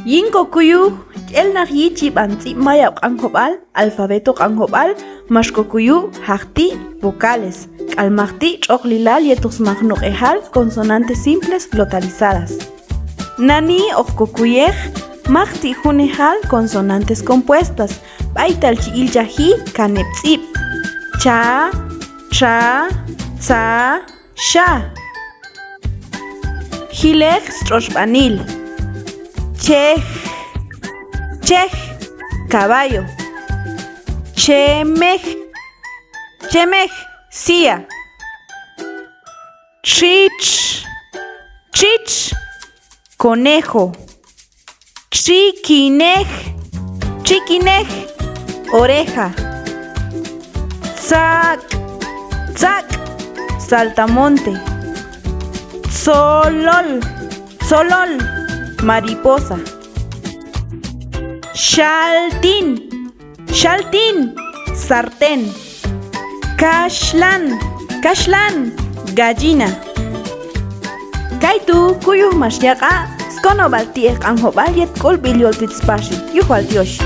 Yinko Kuyuj, el nahichi banti MAYAB Q'anjob'al, Alfabeto Q'anjob'al, Mashko Kuyuj, Haqti, vocales, Maqti, Ch'oqlilal junejal, consonantes simples glotalizadas. Nani Kuyuj, Maqti junejal, consonantes compuestas, Baital chi'iljaji, TZ'IB, cha, cha, tsa, sha. Hilej Skonob'al, chej, chej, caballo. Chemej, chemej, silla. Chich, chich, conejo. Chiquinej, chiquinej, oreja. Tzac, tzac, saltamonte. Solol, solol, mariposa. Shaltin, shaltin, sartén. Kashlan, kashlan, gallina. Kaytu Kuyuj mashyaqa Skonob'al TZ'IB Q'anjob'al yet k'olb'il yoltitz Paxil. Yuj al Dios.